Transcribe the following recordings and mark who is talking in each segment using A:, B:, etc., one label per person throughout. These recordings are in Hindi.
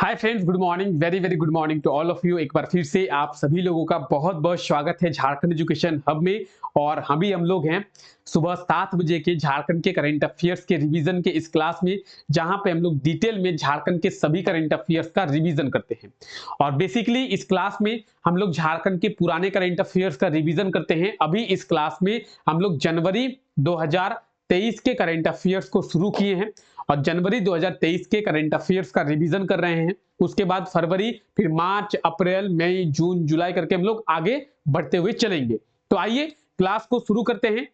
A: Hi friends, good morning, very very good morning to all of you. एक बार फिर से आप सभी लोगों का बहुत बहुत स्वागत है झारखंड एजुकेशन हब में। और हम लोग हैं सुबह 7 बजे के झारखंड के करंट अफेयर्स के रिवीजन के इस क्लास में, जहां पे हम लोग डिटेल में झारखंड के सभी करंट अफेयर्स का रिवीजन करते हैं। और बेसिकली इस क्लास में हम लोग झारखंड के पुराने करंट अफेयर्स का रिवीजन करते हैं। अभी इस क्लास में हम लोग जनवरी 2023 के करंट अफेयर्स को शुरू किए हैं और जनवरी 2023 के करंट अफेयर्स का रिवीजन कर रहे हैं। उसके बाद फरवरी, फिर मार्च, अप्रैल, मई, जून, जुलाई करके हम लोग आगे बढ़ते हुए चलेंगे। तो आइए क्लास को शुरू करते हैं।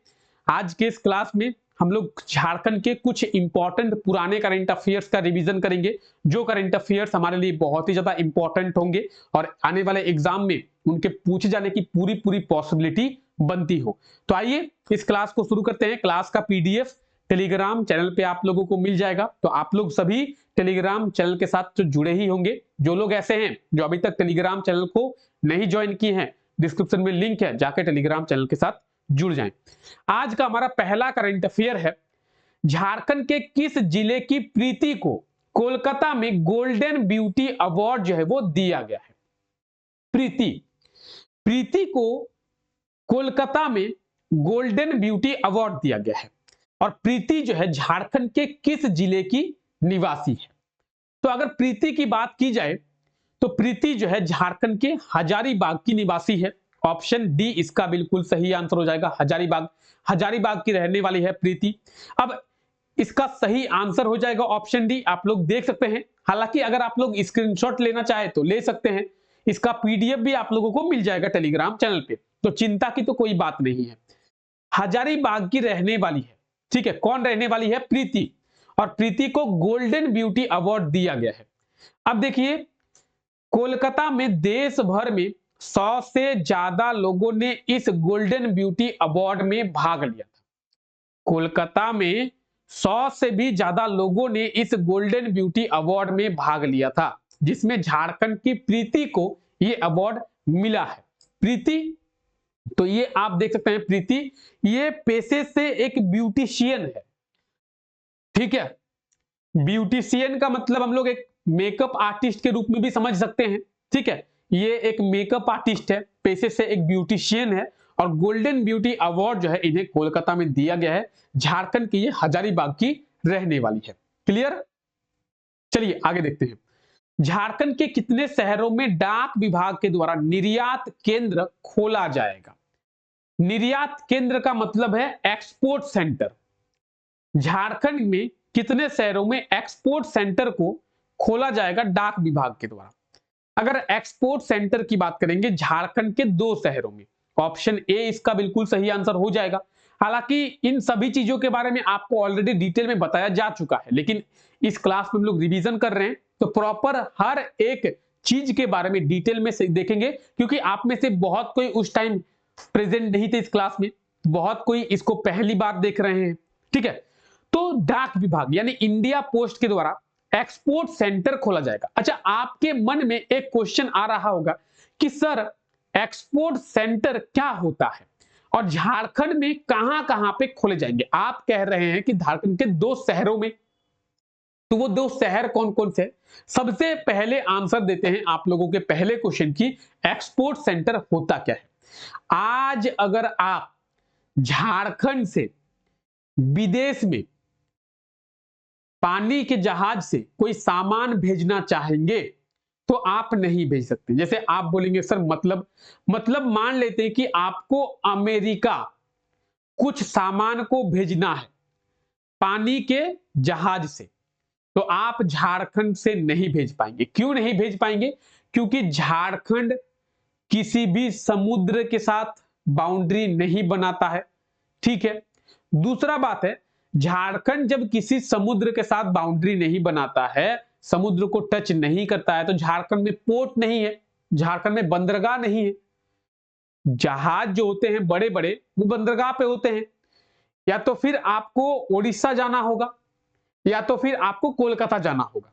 A: आज के इस क्लास में हम लोग झारखंड के कुछ इंपॉर्टेंट पुराने करंट अफेयर्स का रिवीजन करेंगे, जो करंट अफेयर्स हमारे लिए बहुत ही ज्यादा इंपॉर्टेंट होंगे और आने वाले एग्जाम में उनके पूछे जाने की पूरी पूरी पॉसिबिलिटी बनती हो। तो आइए इस क्लास को शुरू करते हैं। क्लास का पीडीएफ टेलीग्राम चैनल पे आप लोगों को मिल जाएगा, तो आप लोग सभी टेलीग्राम चैनल के साथ तो जुड़े ही होंगे। जो लोग ऐसे हैं जो अभी तक टेलीग्राम चैनल को नहीं ज्वाइन किए हैं, डिस्क्रिप्शन में लिंक है, जाके टेलीग्राम चैनल के साथ जुड़ जाएं। आज का हमारा पहला करंट अफेयर है, झारखंड के किस जिले की प्रीति को कोलकाता में गोल्डन ब्यूटी अवार्ड जो है वो दिया गया है। प्रीति प्रीति को कोलकाता में गोल्डन ब्यूटी अवार्ड दिया गया है और प्रीति जो है झारखंड के किस जिले की निवासी है। तो अगर प्रीति की बात की जाए तो प्रीति जो है झारखंड के हजारीबाग की निवासी है। ऑप्शन डी इसका बिल्कुल सही आंसर हो जाएगा। हजारीबाग हजारीबाग की रहने वाली है प्रीति। अब इसका सही आंसर हो जाएगा ऑप्शन डी। आप लोग देख सकते हैं, हालांकि अगर आप लोग स्क्रीनशॉट लेना चाहे तो ले सकते हैं। इसका पीडीएफ भी आप लोगों को मिल जाएगा टेलीग्राम चैनल पे, तो चिंता की तो कोई बात नहीं है। हजारीबाग की रहने वाली है, ठीक है। कौन रहने वाली है? प्रीति। और प्रीति को गोल्डन ब्यूटी अवार्ड दिया गया है। अब देखिए, कोलकाता में देश भर में 100 से ज्यादा लोगों ने इस गोल्डन ब्यूटी अवार्ड में भाग लिया था। कोलकाता में 100 से भी ज्यादा लोगों ने इस गोल्डन ब्यूटी अवार्ड में भाग लिया था, जिसमें झारखंड की प्रीति को यह अवार्ड मिला है। प्रीति, तो ये आप देख सकते हैं, प्रीति ये पेशे से एक ब्यूटिशियन है, ठीक है। ब्यूटिशियन का मतलब हम लोग एक मेकअप आर्टिस्ट के रूप में भी समझ सकते हैं, ठीक है। ये एक मेकअप आर्टिस्ट है, पेशे से एक ब्यूटिशियन है और गोल्डन ब्यूटी अवार्ड जो है इन्हें कोलकाता में दिया गया है। झारखंड की ये हजारीबाग की रहने वाली है। क्लियर? चलिए आगे देखते हैं। झारखंड के कितने शहरों में डाक विभाग के द्वारा निर्यात केंद्र खोला जाएगा? निर्यात केंद्र का मतलब है एक्सपोर्ट सेंटर। झारखंड में कितने शहरों में एक्सपोर्ट सेंटर को खोला जाएगा डाक विभाग के द्वारा? अगर एक्सपोर्ट सेंटर की बात करेंगे झारखंड के 2 शहरों में। ऑप्शन ए इसका बिल्कुल सही आंसर हो जाएगा। हालांकि इन सभी चीजों के बारे में आपको ऑलरेडी डिटेल में बताया जा चुका है, लेकिन इस क्लास में हम लोग रिवीजन कर रहे हैं, तो प्रॉपर हर एक चीज के बारे में डिटेल में देखेंगे, क्योंकि आप में से बहुत कोई उस टाइम प्रेजेंट नहीं थे इस क्लास में, बहुत कोई इसको पहली बार देख रहे हैं, ठीक है। तो डाक विभाग यानी इंडिया पोस्ट के द्वारा एक्सपोर्ट सेंटर खोला जाएगा। अच्छा, आपके मन में एक क्वेश्चन आ रहा होगा कि सर एक्सपोर्ट सेंटर क्या होता है और झारखंड में कहां कहां पे खोले जाएंगे? आप कह रहे हैं कि झारखंड के 2 शहरों में, तो वो 2 शहर कौन कौन से? सबसे पहले आंसर देते हैं आप लोगों के पहले क्वेश्चन की, एक्सपोर्ट सेंटर होता क्या है। आज अगर आप झारखंड से विदेश में पानी के जहाज से कोई सामान भेजना चाहेंगे तो आप नहीं भेज सकते। जैसे आप बोलेंगे सर मतलब मान लेते हैं कि आपको अमेरिका कुछ सामान को भेजना है पानी के जहाज से, तो आप झारखंड से नहीं भेज पाएंगे। क्यों नहीं भेज पाएंगे? क्योंकि झारखंड किसी भी समुद्र के साथ बाउंड्री नहीं बनाता है, ठीक है। दूसरा बात है, झारखंड जब किसी समुद्र के साथ बाउंड्री नहीं बनाता है, समुद्र को टच नहीं करता है, तो झारखंड में पोर्ट नहीं है, झारखंड में बंदरगाह नहीं है। जहाज जो होते हैं बड़े बड़े वो बंदरगाह पे होते हैं। या तो फिर आपको उड़ीसा जाना होगा या तो फिर आपको कोलकाता जाना होगा।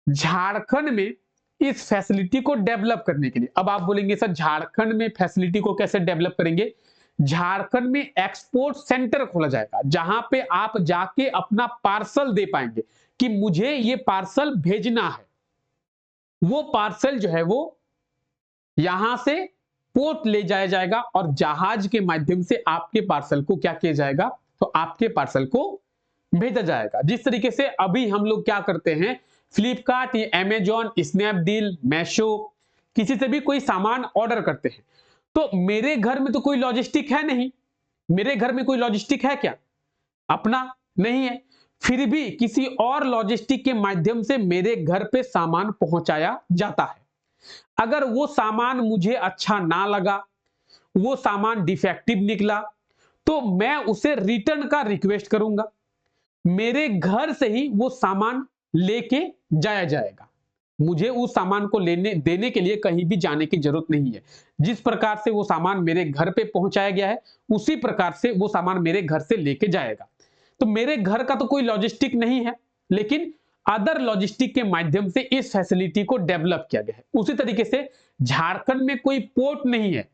A: झारखंड में इस फैसिलिटी को डेवलप करने के लिए, अब आप बोलेंगे सर झारखंड में फैसिलिटी को कैसे डेवलप करेंगे? झारखंड में एक्सपोर्ट सेंटर खोला जाएगा, जहां पे आप जाके अपना पार्सल दे पाएंगे कि मुझे ये पार्सल भेजना है। वो पार्सल जो है वो यहां से पोर्ट ले जाया जाएगा और जहाज के माध्यम से आपके पार्सल को क्या किया जाएगा, तो आपके पार्सल को भेजा जाएगा। जिस तरीके से अभी हम लोग क्या करते हैं, फ्लिपकार्ट या अमेजॉन, स्नैपडील, मैशो, किसी से भी कोई सामान ऑर्डर करते हैं, तो मेरे घर में तो कोई लॉजिस्टिक है नहीं, मेरे घर में कोई लॉजिस्टिक है क्या, अपना नहीं है, फिर भी किसी और लॉजिस्टिक के माध्यम से मेरे घर पे सामान पहुंचाया जाता है। अगर वो सामान मुझे अच्छा ना लगा, वो सामान डिफेक्टिव निकला, तो मैं उसे रिटर्न का रिक्वेस्ट करूंगा, मेरे घर से ही वो सामान लेके जाया जाएगा। मुझे उस सामान को लेने देने के लिए कहीं भी जाने की जरूरत नहीं है। जिस प्रकार से वो सामान मेरे घर पे पहुंचाया गया है, उसी प्रकार से वो सामान मेरे घर से लेके जाएगा। तो मेरे घर का तो कोई लॉजिस्टिक नहीं है, लेकिन अदर लॉजिस्टिक के माध्यम से इस फैसिलिटी को डेवलप किया गया है। उसी तरीके से झारखंड में कोई पोर्ट नहीं है,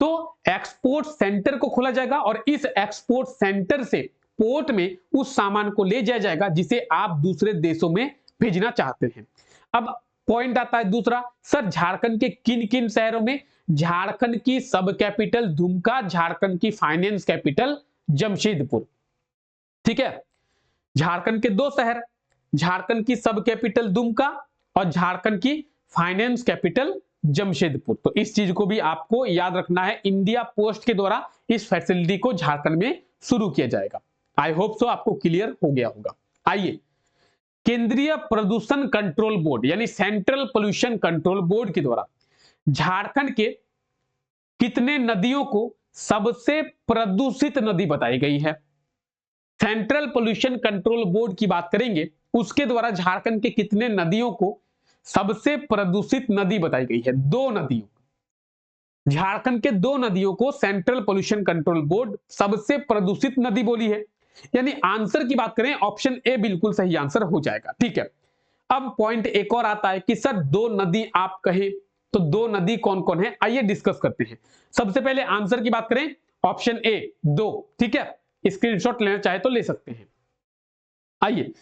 A: तो एक्सपोर्ट सेंटर को खोला जाएगा और इस एक्सपोर्ट सेंटर से पोर्ट में उस सामान को ले जाया जाएगा जिसे आप दूसरे देशों में भेजना चाहते हैं। अब पॉइंट आता है दूसरा, सर झारखंड के किन किन शहरों में, झारखंड की सब कैपिटल दुमका, झारखंड की फाइनेंस कैपिटल जमशेदपुर। ठीक है, झारखंड के दो शहर, झारखंड की सब कैपिटल दुमका और झारखंड की फाइनेंस कैपिटल जमशेदपुर। तो इस चीज को भी आपको याद रखना है, इंडिया पोस्ट के द्वारा इस फैसिलिटी को झारखंड में शुरू किया जाएगा। आई होप सो आपको क्लियर हो गया होगा। आइए, केंद्रीय प्रदूषण कंट्रोल बोर्ड यानी सेंट्रल पोल्यूशन कंट्रोल बोर्ड के द्वारा झारखंड के कितने नदियों को सबसे प्रदूषित नदी बताई गई है। सेंट्रल पोल्यूशन कंट्रोल बोर्ड की बात करेंगे, उसके द्वारा झारखंड के कितने नदियों को सबसे प्रदूषित नदी बताई गई है। दो नदियों, झारखंड के दो नदियों को सेंट्रल पोल्यूशन कंट्रोल बोर्ड सबसे प्रदूषित नदी बोली है, यानी आंसर की बात करें ऑप्शन ए बिल्कुल सही आंसर हो जाएगा। ठीक है, अब पॉइंट एक और आता है कि सर दो नदी आप कहें तो दो नदी कौन कौन है, आइए डिस्कस करते हैं। सबसे पहले आंसर की बात करें, ऑप्शन ए दो। ठीक है, स्क्रीनशॉट लेना चाहे तो ले सकते हैं। आइए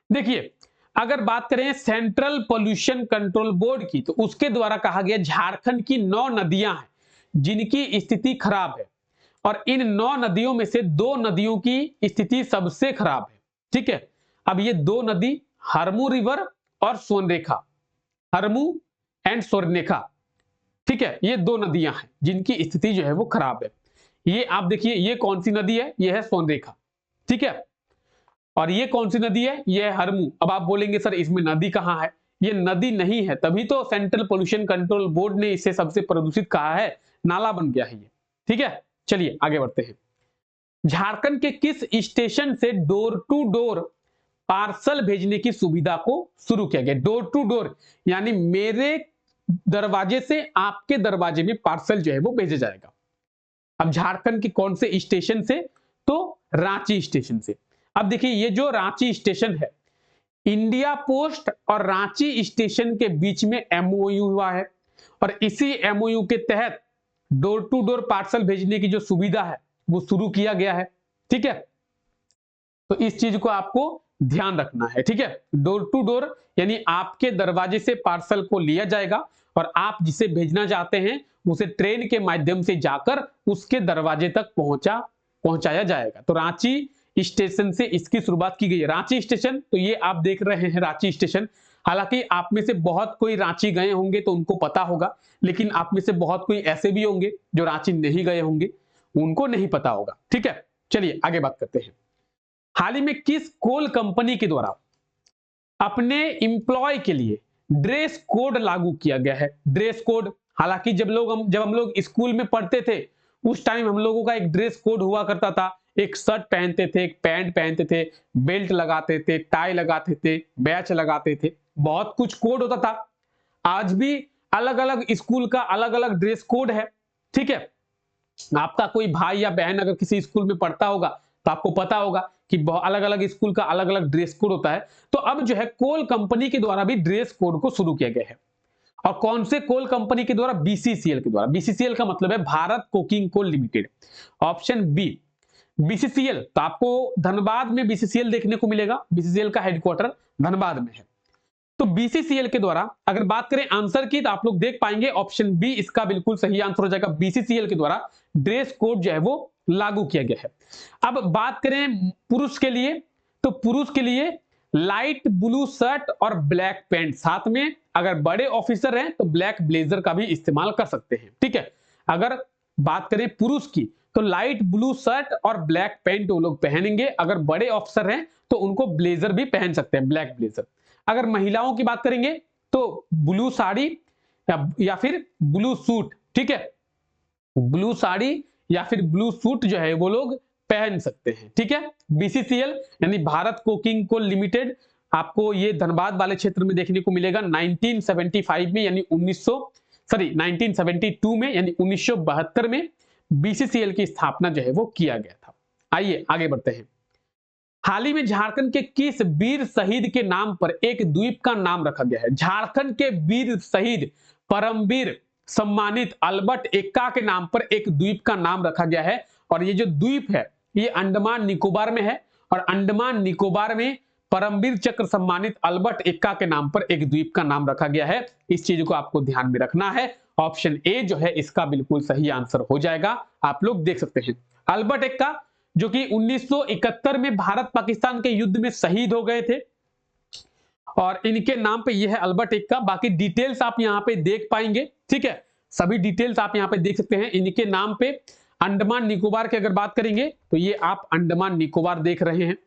A: देखिए, अगर बात करें सेंट्रल पोल्यूशन कंट्रोल बोर्ड की, तो उसके द्वारा कहा गया झारखंड की 9 नदियां हैं जिनकी स्थिति खराब है, और इन 9 नदियों में से दो नदियों की स्थिति सबसे खराब है। ठीक है, अब ये दो नदी हरमू रिवर और सोनरेखा, हरमू एंड सोनरेखा। ठीक है, ये दो नदियां हैं जिनकी स्थिति जो है वो खराब है। ये आप देखिए, ये कौन सी नदी है, ये है सोनरेखा। ठीक है, और ये कौन सी नदी है, ये है हरमू। अब आप बोलेंगे सर इसमें नदी कहां है, ये नदी नहीं है, तभी तो सेंट्रल पोल्यूशन कंट्रोल बोर्ड ने इसे सबसे प्रदूषित कहा है, नाला बन गया है ये। ठीक है, चलिए आगे बढ़ते हैं। झारखंड के किस स्टेशन से डोर टू डोर पार्सल भेजने की सुविधा को शुरू किया गया। डोर टू डोर यानी मेरे दरवाजे से आपके दरवाजे में पार्सल जो है वो भेजा जाएगा। अब झारखंड के कौन से स्टेशन से, तो रांची स्टेशन से। अब देखिए, ये जो रांची स्टेशन है, इंडिया पोस्ट और रांची स्टेशन के बीच में एमओयू हुआ है, और इसी एमओयू के तहत डोर टू डोर पार्सल भेजने की जो सुविधा है वो शुरू किया गया है। ठीक है, तो इस चीज को आपको ध्यान रखना है। ठीक है, डोर टू डोर यानी आपके दरवाजे से पार्सल को लिया जाएगा और आप जिसे भेजना चाहते हैं उसे ट्रेन के माध्यम से जाकर उसके दरवाजे तक पहुंचाया जाएगा। तो रांची स्टेशन से इसकी शुरुआत की गई है। रांची स्टेशन, तो ये आप देख रहे हैं रांची स्टेशन। हालांकि आप में से बहुत कोई रांची गए होंगे तो उनको पता होगा, लेकिन आप में से बहुत कोई ऐसे भी होंगे जो रांची नहीं गए होंगे, उनको नहीं पता होगा। ठीक है, चलिए आगे बात करते हैं। हाल ही में किस कोल कंपनी के द्वारा अपने एम्प्लॉय के लिए ड्रेस कोड लागू किया गया है। ड्रेस कोड, हालांकि जब हम लोग स्कूल में पढ़ते थे उस टाइम हम लोगों का एक ड्रेस कोड हुआ करता था। एक शर्ट पहनते थे, एक पैंट पहनते थे, बेल्ट लगाते थे, टाई लगाते थे, बैच लगाते थे, बहुत कुछ कोड होता था। आज भी अलग अलग स्कूल का अलग अलग ड्रेस कोड है। ठीक है, आपका कोई भाई या बहन अगर किसी स्कूल में पढ़ता होगा तो आपको पता होगा कि अलग अलग स्कूल का अलग अलग ड्रेस कोड होता है। तो अब जो है कोल कंपनी के द्वारा भी ड्रेस कोड को शुरू किया गया है। और कौन से कोल कंपनी के द्वारा, बीसीसीएल के द्वारा। बीसीसीएल का मतलब है Bharat coking coal limited. Option B BCCL, तो आपको धनबाद में बीसीसीएल देखने को मिलेगा। बीसीसीएल का हेडक्वार्टर धनबाद में है। तो बीसीसीएल के द्वारा अगर बात करें आंसर की तो आप लोग देख पाएंगे ऑप्शन बी इसका बिल्कुल सही आंसर हो जाएगा। बीसीसीएल के द्वारा ड्रेस कोड जो है वो लागू किया गया है। अब बात करें पुरुष के लिए, तो पुरुष के लिए लाइट ब्लू शर्ट और ब्लैक पैंट, साथ में अगर बड़े ऑफिसर हैं तो ब्लैक ब्लेजर का भी इस्तेमाल कर सकते हैं। ठीक है, अगर बात करें पुरुष की तो लाइट ब्लू शर्ट और ब्लैक पैंट वो लोग पहनेंगे। अगर बड़े ऑफिसर हैं तो उनको ब्लेजर भी पहन सकते हैं, ब्लैक ब्लेजर। अगर महिलाओं की बात करेंगे तो ब्लू साड़ी या फिर ब्लू सूट। ठीक है, ब्लू साड़ी या फिर ब्लू सूट जो है वो लोग पहन सकते हैं। ठीक है, बीसीसीएल यानी भारत कोकिंग कोल लिमिटेड आपको ये धनबाद वाले क्षेत्र में देखने को मिलेगा 1975 में, यानी 1972 में, यानी 1972 में बीसीसीएल की स्थापना जो है वो किया गया था। आइए आगे बढ़ते हैं। हाल ही में झारखंड के किस वीर शहीद के नाम पर एक द्वीप का नाम रखा गया है? झारखंड के वीर शहीद परमवीर सम्मानित अल्बर्ट एक्का के नाम पर एक द्वीप का नाम रखा गया है। और ये जो द्वीप है ये अंडमान निकोबार में है, और अंडमान निकोबार में परमवीर चक्र सम्मानित अल्बर्ट एक्का के नाम पर एक द्वीप का नाम रखा गया है। इस चीज को आपको ध्यान में रखना है। ऑप्शन ए जो है इसका बिल्कुल सही आंसर हो जाएगा। आप लोग देख सकते हैं अल्बर्ट एक्का जो कि 1971 में भारत पाकिस्तान के युद्ध में शहीद हो गए थे, और इनके नाम पे यह है अल्बर्ट एक्का। बाकी डिटेल्स आप यहाँ पे देख पाएंगे। ठीक है, सभी डिटेल्स आप यहाँ पे देख सकते हैं इनके नाम पे। अंडमान निकोबार की अगर बात करेंगे तो ये आप अंडमान निकोबार देख रहे हैं,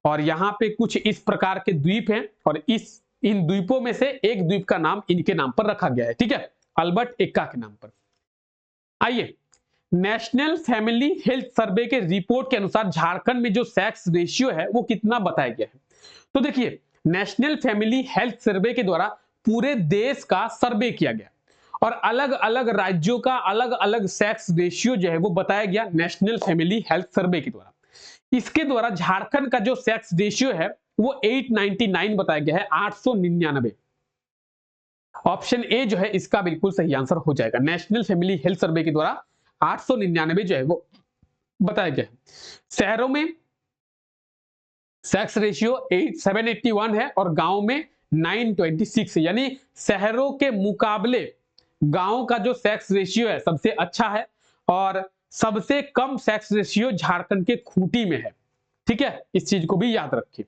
A: और यहाँ पे कुछ इस प्रकार के द्वीप हैं, और इन द्वीपों में से एक द्वीप का नाम इनके नाम पर रखा गया है। ठीक है, अल्बर्ट एक्का के नाम पर। आइए, नेशनल फैमिली हेल्थ सर्वे के रिपोर्ट के अनुसार झारखंड में जो सेक्स रेशियो है वो कितना बताया गया है? तो देखिए, नेशनल फैमिली हेल्थ सर्वे के द्वारा पूरे देश का सर्वे किया गया और अलग अलग राज्यों का अलग अलग सेक्स रेशियो जो है वो बताया गया नेशनल फैमिली हेल्थ सर्वे के द्वारा। इसके द्वारा झारखंड का जो सेक्स रेशियो है वो 899 बताया गया है, 899। ऑप्शन ए जो है इसका बिल्कुल सही आंसर हो जाएगा। नेशनल फैमिली हेल्थ सर्वे के द्वारा 899 जो है वो बताया गया है। शहरों में सेक्स रेशियो 781 है और गांव में 926 है, यानी शहरों के मुकाबले गांव का जो सेक्स रेशियो है सबसे अच्छा है, और सबसे कम सेक्स रेशियो झारखंड के खूंटी में है। ठीक है, इस चीज को भी याद रखिए।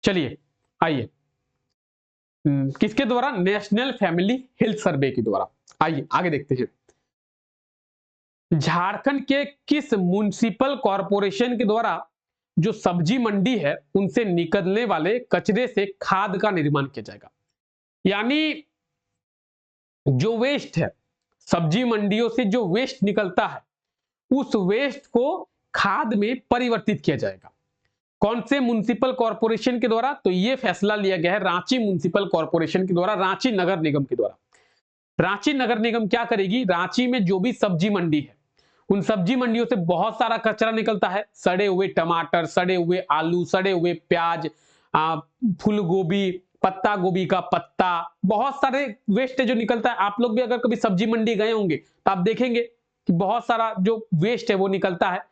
A: चलिए आइए, किसके द्वारा? नेशनल फैमिली हेल्थ सर्वे के द्वारा। आइए आगे देखते हैं। झारखंड के किस म्युनिसिपल कॉरपोरेशन के द्वारा जो सब्जी मंडी है उनसे निकलने वाले कचरे से खाद का निर्माण किया जाएगा? यानी जो वेस्ट है, सब्जी मंडियों से जो वेस्ट निकलता है उस वेस्ट को खाद में परिवर्तित किया जाएगा। कौन से म्युनिसिपल कॉरपोरेशन के द्वारा? तो यह फैसला लिया गया है रांची म्युनिसिपल कॉरपोरेशन के द्वारा, रांची नगर निगम के द्वारा। रांची नगर निगम क्या करेगी? रांची में जो भी सब्जी मंडी है उन सब्जी मंडियों से बहुत सारा कचरा निकलता है, सड़े हुए टमाटर, सड़े हुए आलू, सड़े हुए प्याज, फूल गोभी, पत्ता गोभी का पत्ता, बहुत सारे वेस्ट जो निकलता है। आप लोग भी अगर कभी सब्जी मंडी गए होंगे तो आप देखेंगे कि बहुत सारा जो वेस्ट है वो निकलता है।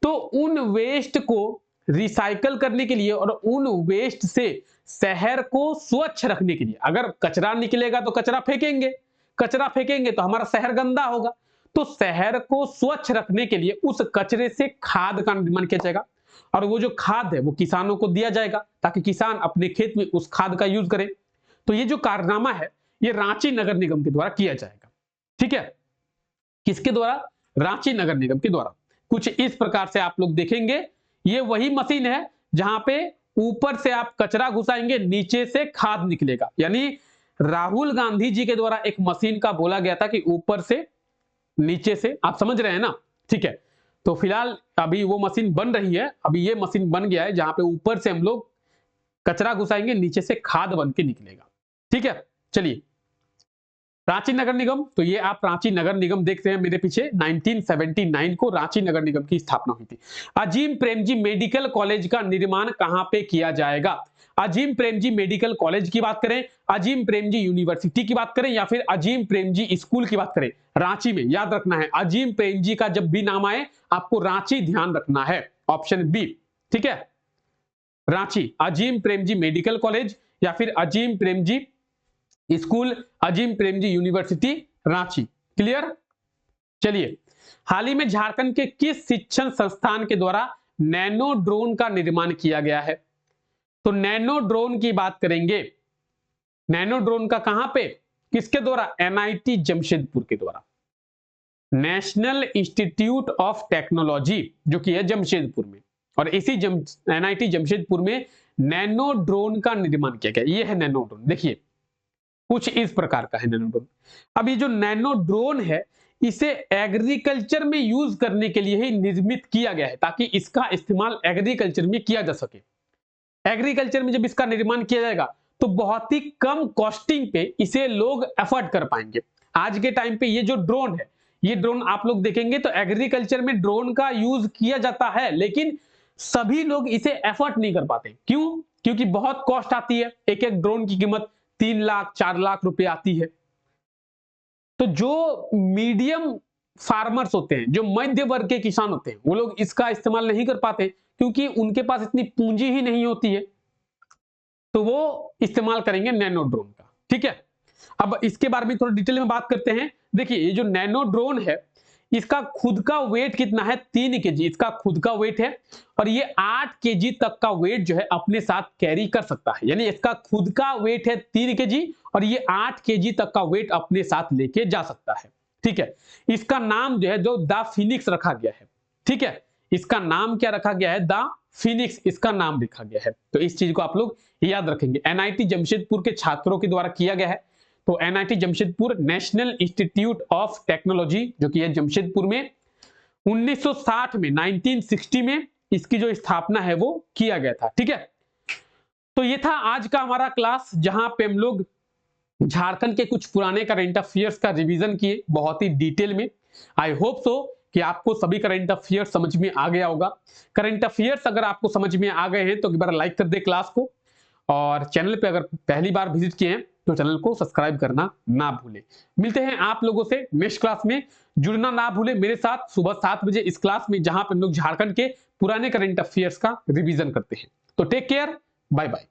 A: तो उन वेस्ट को रिसाइकल करने के लिए और उन वेस्ट से शहर को स्वच्छ रखने के लिए, अगर कचरा निकलेगा तो कचरा फेंकेंगे तो हमारा शहर गंदा होगा, तो शहर को स्वच्छ रखने के लिए उस कचरे से खाद का निर्माण किया जाएगा, और वो जो खाद है वो किसानों को दिया जाएगा ताकि किसान अपने खेत में उस खाद का यूज करें। तो ये जो कारनामा है ये रांची नगर निगम के द्वारा किया जाएगा। ठीक है, किसके द्वारा? रांची नगर निगम के द्वारा। कुछ इस प्रकार से आप लोग देखेंगे, ये वही मशीन है जहां पे ऊपर से आप कचरा घुसाएंगे, नीचे से खाद निकलेगा। यानी राहुल गांधी जी के द्वारा एक मशीन का बोला गया था कि ऊपर से नीचे से, आप समझ रहे हैं ना? ठीक है, तो फिलहाल अभी वो मशीन बन रही है, अभी ये मशीन बन गया है जहां पे ऊपर से हम लोग कचरा घुसाएंगे, नीचे से खाद बन के निकलेगा। ठीक है, चलिए रांची नगर निगम, तो ये आप रांची नगर निगम देखते हैं मेरे पीछे, 1979 को रांची नगर निगम की स्थापना हुई थी। अजीम प्रेमजी मेडिकल कॉलेज का निर्माण कहां पे किया जाएगा? अजीम प्रेमजी मेडिकल कॉलेज की बात करें, अजीम प्रेमजी यूनिवर्सिटी की बात करें, या फिर अजीम प्रेमजी स्कूल की बात करें, रांची में। याद रखना है, अजीम प्रेमजी का जब भी नाम आए आपको रांची ध्यान रखना है। Option B. ठीक है, रांची, अजीम प्रेमजी मेडिकल कॉलेज या फिर Azim Premji school, Azim Premji university Ranchi. Clear? चलिए, हाल ही में झारखंड के किस शिक्षण संस्थान के द्वारा नैनो ड्रोन का निर्माण किया गया है? तो नैनो ड्रोन की बात करेंगे, नैनो ड्रोन का कहां पे, किसके द्वारा? एनआईटी जमशेदपुर के द्वारा, नेशनल इंस्टीट्यूट ऑफ टेक्नोलॉजी जो कि है जमशेदपुर में, और इसी एनआईटी जमशेदपुर में नैनो ड्रोन का निर्माण किया गया। ये है नैनो ड्रोन, देखिए कुछ इस प्रकार का है नैनो ड्रोन। अब ये जो नैनो ड्रोन है इसे एग्रीकल्चर में यूज करने के लिए ही निर्मित किया गया है, ताकि इसका इस्तेमाल एग्रीकल्चर में किया जा सके। एग्रीकल्चर में जब इसका निर्माण किया जाएगा तो बहुत ही कम कॉस्टिंग पे इसे लोग एफोर्ड कर पाएंगे। आज के टाइम पे ये जो ड्रोन है, ये ड्रोन आप लोग देखेंगे तो एग्रीकल्चर में ड्रोन का यूज किया जाता है, लेकिन सभी लोग इसे एफोर्ड नहीं कर पाते। क्यों? क्योंकि बहुत कॉस्ट आती है, एक एक ड्रोन की कीमत 3 लाख 4 लाख रुपए आती है। तो जो मीडियम फार्मर्स होते हैं, जो मध्य वर्ग के किसान होते हैं, वो लोग इसका इस्तेमाल नहीं कर पाते क्योंकि उनके पास इतनी पूंजी ही नहीं होती है, तो वो इस्तेमाल करेंगे नैनो ड्रोन का। ठीक है, अब इसके बारे में थोड़ा डिटेल में बात करते हैं। देखिए, ये जो नैनो ड्रोन है इसका खुद का वेट कितना है? 3 केजी इसका खुद का वेट है, और ये 8 केजी तक का वेट जो है अपने साथ कैरी कर सकता है। यानी इसका खुद का वेट है 3 केजी और ये 8 केजी तक का वेट अपने साथ लेके जा सकता है। ठीक है, इसका नाम जो है जो द फिनिक्स रखा गया है। ठीक है, इसका नाम क्या रखा गया है? द फिनिक्स इसका नाम लिखा गया है। तो इस चीज को आप लोग याद रखेंगे। एनआईटी जमशेदपुर के छात्रों के द्वारा किया गया है। तो NIT Jamshedpur national institute of technology जो कि है जमशेदपुर में 1960 में 1960 में इसकी जो स्थापना है वो किया गया था। ठीक है, तो ये था आज का हमारा क्लास, जहां पे हम लोग झारखंड के कुछ पुराने करंट अफेयर्स का रिवीजन किए बहुत ही डिटेल में। आई होप सो कि आपको सभी करंट अफेयर्स समझ में आ गया होगा। करंट अफेयर्स अगर आपको समझ में आ गए हैं तो एक बार लाइक कर दे क्लास को, और चैनल पे अगर पहली बार विजिट किए हैं तो चैनल को सब्सक्राइब करना ना भूलें। मिलते हैं आप लोगों से नेक्स्ट क्लास में। जुड़ना ना भूलें मेरे साथ सुबह 7 बजे इस क्लास में, जहां पे हम लोग झारखंड के पुराने करंट अफेयर्स का रिवीजन करते हैं। तो टेक केयर, बाय बाय।